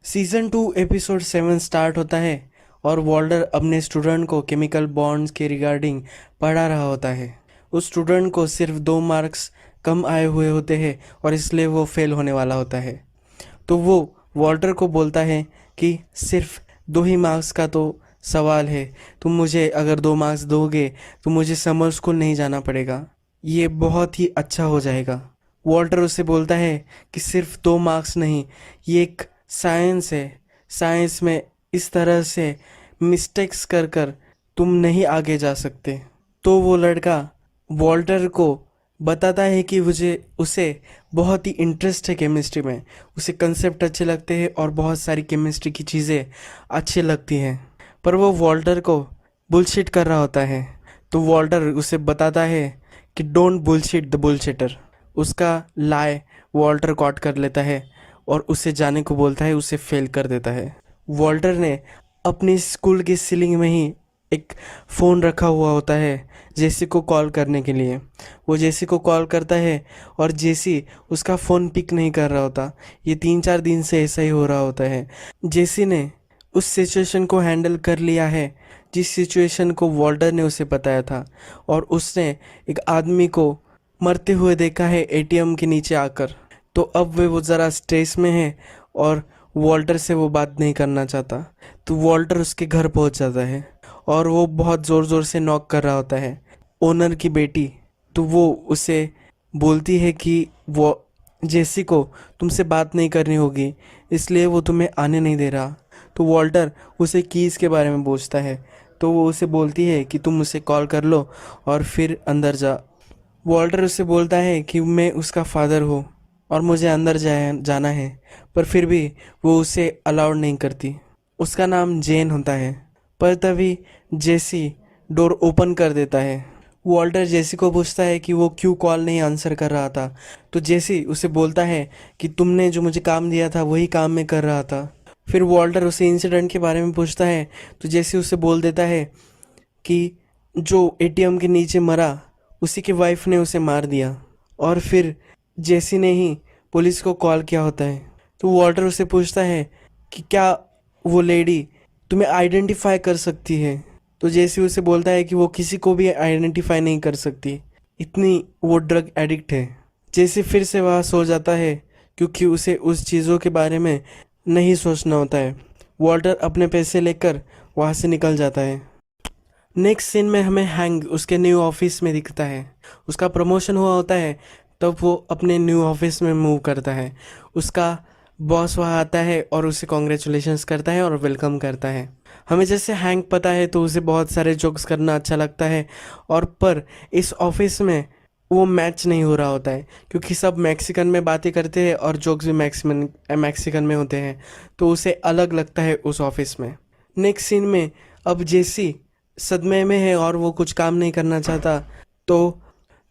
Season 2 episode 7 start होता है और वॉल्टर अपने स्टूडेंट को केमिकल बॉन्ड्स के रिगार्डिंग पढ़ा रहा होता है। उस स्टूडेंट को सिर्फ 2 मार्क्स कम आए हुए होते हैं और इसलिए वो फेल होने वाला होता है। तो वो वॉल्टर को बोलता है कि सिर्फ 2 ही मार्क्स का तो सवाल है, तुम मुझे अगर 2 मार्क्स दोगे तो मुझे समर स्कूल नहीं जाना पड़ेगा, ये बहुत ही अच्छा हो जाएगा। वॉल्टर उससे बोलता है कि सिर्फ 2 मार्क्स नहीं, ये एक साइंस है। साइंस में इस तरह से मिस्टेक्स कर कर तुम नहीं आगे जा सकते। तो वो लड़का वॉल्टर को बताता है कि उसे बहुत ही इंटरेस्ट है केमिस्ट्री में, उसे कंसेप्ट अच्छे लगते हैं और बहुत सारी केमिस्ट्री की चीज़ें अच्छी लगती हैं। पर वो वॉल्टर को बुलशिट कर रहा होता है। तो वॉल्टर उसे बताता है कि डोंट बुलशिट द बुलशिटर। उसका लाए वॉल्टर कॉट कर लेता है और उसे जाने को बोलता है, उसे फेल कर देता है। वॉल्टर ने अपनी स्कूल की सीलिंग में ही एक फ़ोन रखा हुआ होता है जेसी को कॉल करने के लिए। वो जेसी को कॉल करता है और जेसी उसका फ़ोन पिक नहीं कर रहा होता। ये 3-4 दिन से ऐसा ही हो रहा होता है। जेसी ने उस सिचुएशन को हैंडल कर लिया है जिस सिचुएशन को वॉल्टर ने उसे बताया था, और उसने एक आदमी को मरते हुए देखा है एटीएम के नीचे आकर। तो अब वो ज़रा स्ट्रेस में है और वॉल्टर से वो बात नहीं करना चाहता। तो वॉल्टर उसके घर पहुंच जाता है और वो बहुत ज़ोर ज़ोर से नॉक कर रहा होता है, ओनर की बेटी। तो वो उसे बोलती है कि वो जेसी को तुमसे बात नहीं करनी होगी, इसलिए वो तुम्हें आने नहीं दे रहा। तो वॉल्टर उसे कीज़ के बारे में पूछता है। तो वो उसे बोलती है कि तुम उसे कॉल कर लो और फिर अंदर जा। वॉल्टर उससे बोलता है कि मैं उसका फादर हूँ और मुझे अंदर जाना है, पर फिर भी वो उसे अलाउड नहीं करती। उसका नाम जेन होता है। पर तभी जेसी डोर ओपन कर देता है। वॉल्टर जेसी को पूछता है कि वो क्यों कॉल नहीं आंसर कर रहा था। तो जेसी उसे बोलता है कि तुमने जो मुझे काम दिया था वही काम मैं कर रहा था। फिर वॉल्टर उसे इंसिडेंट के बारे में पूछता है। तो जेसी उसे बोल देता है कि जो एटीएम के नीचे मरा उसी की वाइफ ने उसे मार दिया, और फिर जेसी ने ही पुलिस को कॉल किया होता है। तो वॉल्टर उससे पूछता है कि क्या वो लेडी तुम्हें आइडेंटिफाई कर सकती है। तो जेसी उसे बोलता है कि वो किसी को भी आइडेंटिफाई नहीं कर सकती, इतनी वो ड्रग एडिक्ट है। जेसी फिर से वहाँ सो जाता है क्योंकि उसे उस चीज़ों के बारे में नहीं सोचना होता है। वॉल्टर अपने पैसे लेकर वहाँ से निकल जाता है। नेक्स्ट सीन में हमें हैंग उसके न्यू ऑफिस में दिखता है। उसका प्रमोशन हुआ होता है, तब वो अपने न्यू ऑफिस में मूव करता है। उसका बॉस वहाँ आता है और उसे कॉन्ग्रेचुलेशंस करता है और वेलकम करता है। हमें जैसे हैंग पता है तो उसे बहुत सारे जोक्स करना अच्छा लगता है, और पर इस ऑफिस में वो मैच नहीं हो रहा होता है क्योंकि सब मैक्सिकन में बातें करते हैं और जोक्स भी मैक्सिकन में होते हैं, तो उसे अलग लगता है उस ऑफिस में। नेक्स्ट सीन में अब जेसी सदमे में है और वो कुछ काम नहीं करना चाहता। तो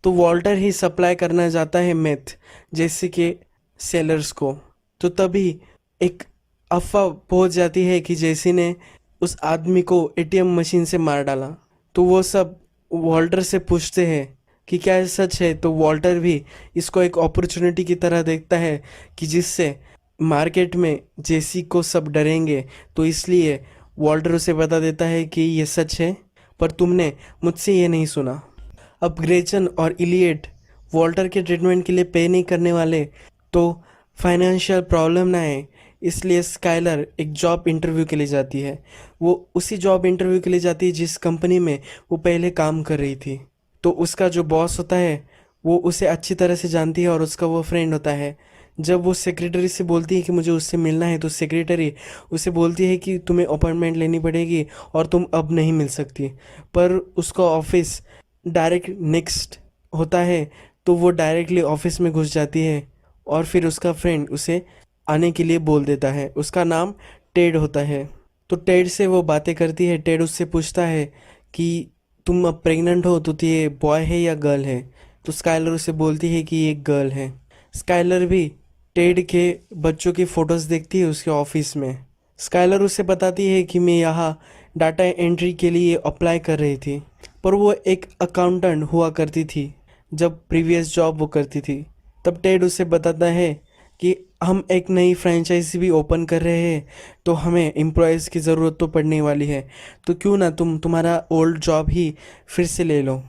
तो वॉल्टर ही सप्लाई करना चाहता है मेथ जैसे कि सेलर्स को। तो तभी एक अफवाह पहुंच जाती है कि जेसी ने उस आदमी को एटीएम मशीन से मार डाला। तो वो सब वॉल्टर से पूछते हैं कि क्या ये सच है। तो वॉल्टर भी इसको एक अपॉर्चुनिटी की तरह देखता है कि जिससे मार्केट में जेसी को सब डरेंगे, तो इसलिए वॉल्टर उसे बता देता है कि ये सच है, पर तुमने मुझसे ये नहीं सुना। अब ग्रेचन और इलियट वॉल्टर के ट्रीटमेंट के लिए पे नहीं करने वाले, तो फाइनेंशियल प्रॉब्लम ना आए इसलिए स्काइलर एक जॉब इंटरव्यू के लिए जाती है। वो उसी जॉब इंटरव्यू के लिए जाती है जिस कंपनी में वो पहले काम कर रही थी। तो उसका जो बॉस होता है वो उसे अच्छी तरह से जानती है और उसका वो फ्रेंड होता है। जब वो सेक्रेटरी से बोलती है कि मुझे उससे मिलना है, तो सेक्रेटरी उसे बोलती है कि तुम्हें अपॉइंटमेंट लेनी पड़ेगी और तुम अब नहीं मिल सकती। पर उसका ऑफिस डायरेक्ट नेक्स्ट होता है, तो वो डायरेक्टली ऑफिस में घुस जाती है और फिर उसका फ्रेंड उसे आने के लिए बोल देता है। उसका नाम टेड होता है। तो टेड से वो बातें करती है। टेड उससे पूछता है कि तुम अब प्रेग्नेंट हो तो ये बॉय है या गर्ल है। तो स्काइलर उसे बोलती है कि ये गर्ल है। स्काइलर भी टेड के बच्चों की फ़ोटोज़ देखती है उसके ऑफिस में। स्काइलर उसे बताती है कि मैं यहाँ डाटा एंट्री के लिए अप्लाई कर रही थी, पर वो एक अकाउंटेंट हुआ करती थी जब प्रीवियस जॉब वो करती थी। तब टेड उसे बताता है कि हम एक नई फ्रेंचाइजी भी ओपन कर रहे हैं, तो हमें एम्प्लॉयज़ की ज़रूरत तो पड़ने वाली है, तो क्यों ना तुम तुम्हारा ओल्ड जॉब ही फिर से ले लो।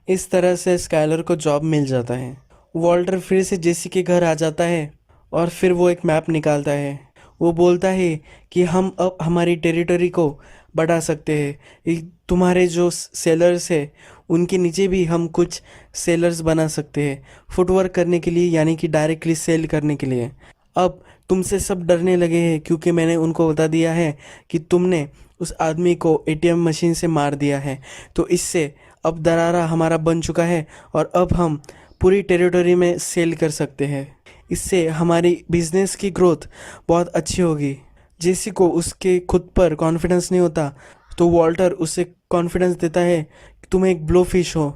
इस तरह से स्काइलर को जॉब मिल जाता है। वॉल्टर फिर से जेसी के घर आ जाता है और फिर वो एक मैप निकालता है। वो बोलता है कि हम अब हमारी टेरिटरी को बढ़ा सकते हैं। तुम्हारे जो सेलर्स है उनके नीचे भी हम कुछ सेलर्स बना सकते हैं, फुटवर्क करने के लिए, यानी कि डायरेक्टली सेल करने के लिए। अब तुमसे सब डरने लगे हैं क्योंकि मैंने उनको बता दिया है कि तुमने उस आदमी को एटीएम मशीन से मार दिया है। तो इससे अब दरारा हमारा बन चुका है और अब हम पूरी टेरिटरी में सेल कर सकते हैं। इससे हमारी बिजनेस की ग्रोथ बहुत अच्छी होगी। जेसी को उसके खुद पर कॉन्फिडेंस नहीं होता, तो वॉल्टर उसे कॉन्फिडेंस देता है कि तुम एक ब्लो फिश हो,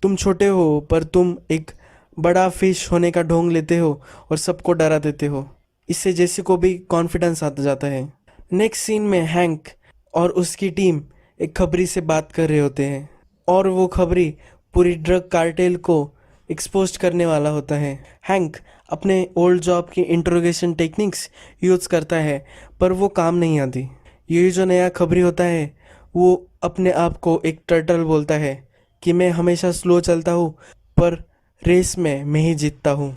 तुम छोटे हो पर तुम एक बड़ा फिश होने का ढोंग लेते हो और सबको डरा देते हो। इससे जेसी को भी कॉन्फिडेंस आता जाता है। नेक्स्ट सीन में हैंक और उसकी टीम एक खबरी से बात कर रहे होते हैं और वो खबरी पूरी ड्रग कार्टेल को एक्सपोज करने वाला होता है। हैंक अपने ओल्ड जॉब की इंट्रोगेशन टेक्निक्स यूज़ करता है पर वो काम नहीं आती। ये जो नया खबरी होता है वो अपने आप को एक टर्टल बोलता है कि मैं हमेशा स्लो चलता हूँ पर रेस में मैं ही जीतता हूँ।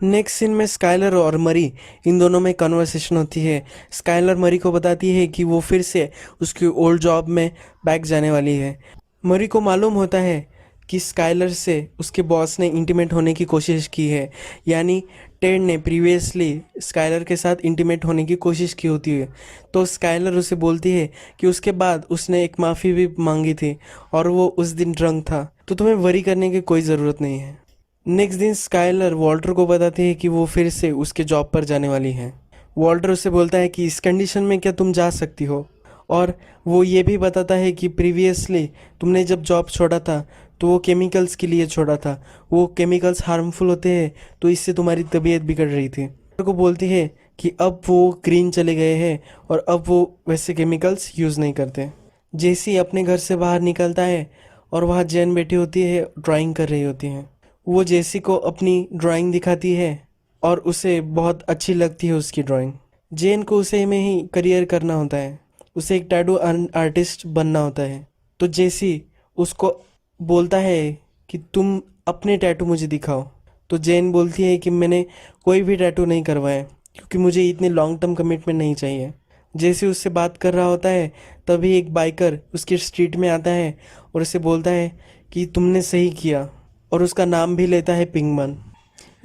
नेक्स्ट सीन में स्काइलर और मरी, इन दोनों में कन्वर्सेशन होती है। स्काइलर मरी को बताती है कि वो फिर से उसकी ओल्ड जॉब में बैक जाने वाली है। मरी को मालूम होता है कि स्काइलर से उसके बॉस ने इंटीमेट होने की कोशिश की है, यानी टेड ने प्रीवियसली स्काइलर के साथ इंटीमेट होने की कोशिश की होती है। तो स्काइलर उसे बोलती है कि उसके बाद उसने एक माफ़ी भी मांगी थी और वो उस दिन ड्रंक था, तो तुम्हें वरी करने की कोई ज़रूरत नहीं है। नेक्स्ट दिन स्काइलर वॉल्टर को बताती है कि वो फिर से उसके जॉब पर जाने वाली है। वॉल्टर उसे बोलता है कि इस कंडीशन में क्या तुम जा सकती हो, और वो ये भी बताता है कि प्रीवियसली तुमने जब जॉब छोड़ा था तो वो केमिकल्स के लिए छोड़ा था, वो केमिकल्स हार्मफुल होते हैं, तो इससे तुम्हारी तबीयत बिगड़ रही थी। वॉल्टर को बोलती है कि अब वो ग्रीन चले गए हैं और अब वो वैसे केमिकल्स यूज़ नहीं करते। जेसी अपने घर से बाहर निकलता है और वहाँ जैन बैठी होती है, ड्राइंग कर रही होती है। वो जेसी को अपनी ड्राइंग दिखाती है और उसे बहुत अच्छी लगती है उसकी ड्राइंग। जेन को उसे में ही करियर करना होता है, उसे एक टैटू आर्टिस्ट बनना होता है। तो जेसी उसको बोलता है कि तुम अपने टैटू मुझे दिखाओ। तो जेन बोलती है कि मैंने कोई भी टैटू नहीं करवाया क्योंकि मुझे इतनी लॉन्ग टर्म कमिटमेंट नहीं चाहिए। जेसी उससे बात कर रहा होता है तभी एक बाइकर उसकी स्ट्रीट में आता है और उसे बोलता है कि तुमने सही किया, और उसका नाम भी लेता है पिंकमन।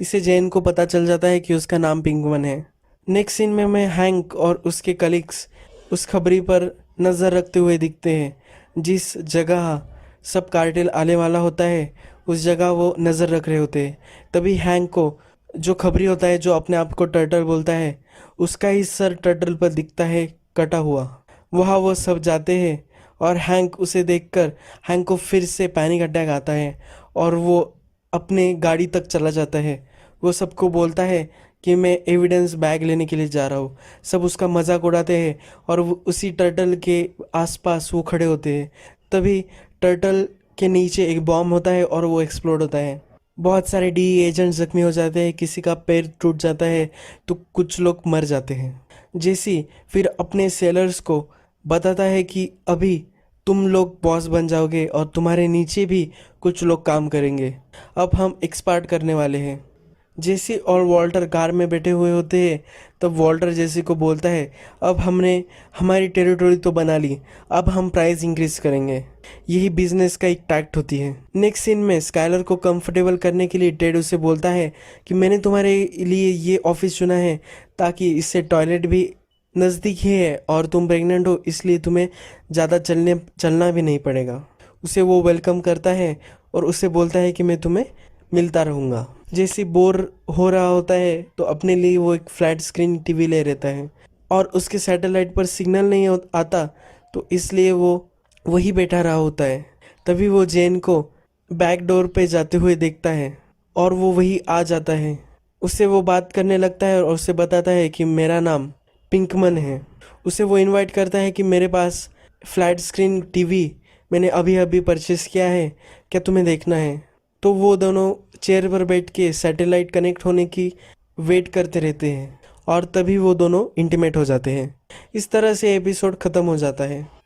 इसे जेन को पता चल जाता है कि उसका नाम पिंकमन है। नेक्स्ट सीन में मैं हैंक और उसके कलीग्स उस खबरी पर नज़र रखते हुए दिखते हैं। जिस जगह सब कार्टेल आने वाला होता है उस जगह वो नज़र रख रहे होते हैं। तभी हैंक को जो खबरी होता है, जो अपने आप को टर्टल बोलता है, उसका ही सर टर्टल पर दिखता है कटा हुआ। वहाँ वो सब जाते हैं और हैंक उसे देखकर हैंक को फिर से पैनिक अटैक आता है और वो अपने गाड़ी तक चला जाता है। वो सबको बोलता है कि मैं एविडेंस बैग लेने के लिए जा रहा हूँ। सब उसका मजाक उड़ाते हैं और वो उसी टर्टल के आसपास वो खड़े होते हैं। तभी टर्टल के नीचे एक बॉम्ब होता है और वो एक्सप्लोड होता है। बहुत सारे डी एजेंट जख्मी हो जाते हैं, किसी का पैर टूट जाता है तो कुछ लोग मर जाते हैं। जेसी फिर अपने सेलर्स को बताता है कि अभी तुम लोग बॉस बन जाओगे और तुम्हारे नीचे भी कुछ लोग काम करेंगे। अब हम एक्सपार्ट करने वाले हैं। जेसी और वॉल्टर कार में बैठे हुए होते हैं, तब वॉल्टर जेसी को बोलता है अब हमने हमारी टेरिटरी तो बना ली, अब हम प्राइस इंक्रीज करेंगे। यही बिजनेस का एक टैक्ट होती है। नेक्स्ट सीन में स्काइलर को कंफर्टेबल करने के लिए टेड उसे बोलता है कि मैंने तुम्हारे लिए ये ऑफिस चुना है ताकि इससे टॉयलेट भी नज़दीक ही है और तुम प्रेग्नेंट हो, इसलिए तुम्हें ज़्यादा चलना भी नहीं पड़ेगा। उसे वो वेलकम करता है और उसे बोलता है कि मैं तुम्हें मिलता रहूँगा। जैसे बोर हो रहा होता है तो अपने लिए वो एक फ्लैट स्क्रीन टीवी ले रहता है और उसके सैटेलाइट पर सिग्नल नहीं आता, तो इसलिए वो वही बैठा रहा होता है। तभी वो जेन को बैक डोर पे जाते हुए देखता है और वो वही आ जाता है। उससे वो बात करने लगता है और उसे बताता है कि मेरा नाम पिंकमन है। उसे वो इनवाइट करता है कि मेरे पास फ्लैट स्क्रीन टीवी मैंने अभी अभी परचेस किया है, क्या तुम्हें देखना है? तो वो दोनों चेयर पर बैठ के सैटेलाइट कनेक्ट होने की वेट करते रहते हैं और तभी वो दोनों इंटीमेट हो जाते हैं। इस तरह से एपिसोड ख़त्म हो जाता है।